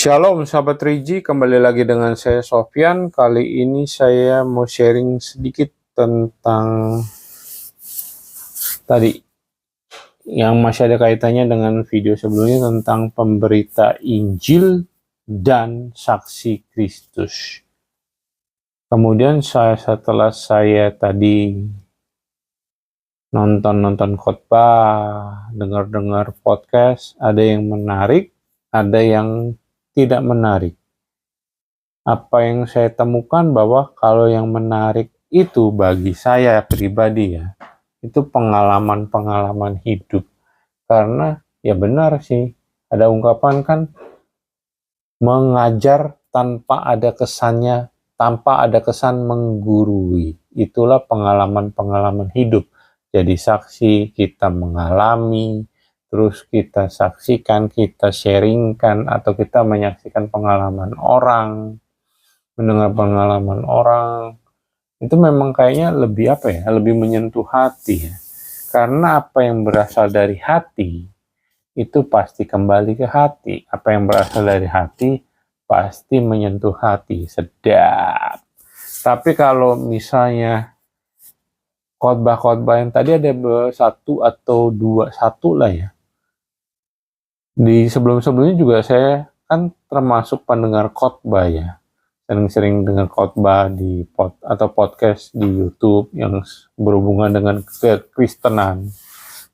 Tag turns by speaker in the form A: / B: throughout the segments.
A: Shalom sahabat Riji, kembali lagi dengan saya Sofyan. Kali ini saya mau sharing sedikit tentang tadi yang masih ada kaitannya dengan video sebelumnya tentang pemberita Injil dan saksi Kristus. Kemudian setelah saya tadi nonton khotbah, dengar podcast, ada yang menarik, ada yang tidak menarik. Apa yang saya temukan bahwa kalau yang menarik itu bagi saya pribadi ya, itu pengalaman-pengalaman hidup. Karena ya benar sih, ada ungkapan kan, mengajar tanpa ada kesannya, tanpa ada kesan menggurui. Itulah pengalaman-pengalaman hidup. Jadi saksi, kita mengalami, terus kita saksikan, kita sharingkan, atau kita menyaksikan pengalaman orang, mendengar pengalaman orang, itu memang kayaknya lebih lebih menyentuh hati ya. Karena apa yang berasal dari hati, itu pasti kembali ke hati. Apa yang berasal dari hati, pasti menyentuh hati, sedap. Tapi kalau misalnya khotbah-khotbah yang tadi ada satu atau satu lah ya. Di sebelum-sebelumnya juga saya kan termasuk pendengar khotbah ya. Sering-sering dengar khotbah di podcast di YouTube yang berhubungan dengan kekristenan.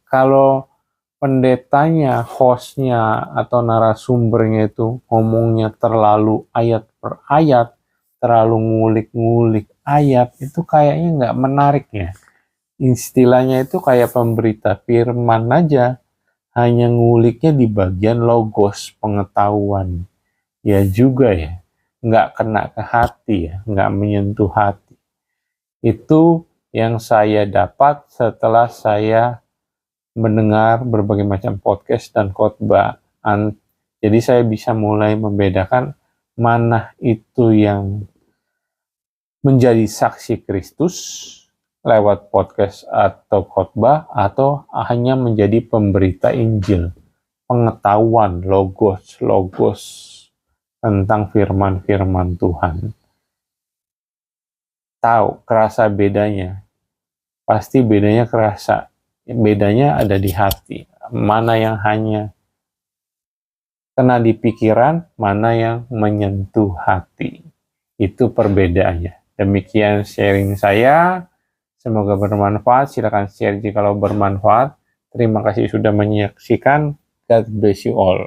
A: Kalau pendetanya, hostnya, atau narasumbernya itu ngomongnya terlalu ayat per ayat, terlalu ngulik-ngulik ayat, itu kayaknya nggak menarik ya. Istilahnya itu kayak pemberita firman aja, hanya nguliknya di bagian logos pengetahuan. Ya juga ya, nggak kena ke hati ya, nggak menyentuh hati. Itu yang saya dapat setelah saya mendengar berbagai macam podcast dan khotbah. Jadi saya bisa mulai membedakan mana itu yang menjadi saksi Kristus lewat podcast atau khotbah, atau hanya menjadi pemberita Injil, pengetahuan logos tentang firman-firman Tuhan. Tahu, kerasa bedanya. Pasti bedanya kerasa. Bedanya ada di hati. Mana yang hanya kena di pikiran, mana yang menyentuh hati. Itu perbedaannya. Demikian sharing saya. Semoga bermanfaat. Silakan share jika bermanfaat. Terima kasih sudah menyaksikan. God bless you all.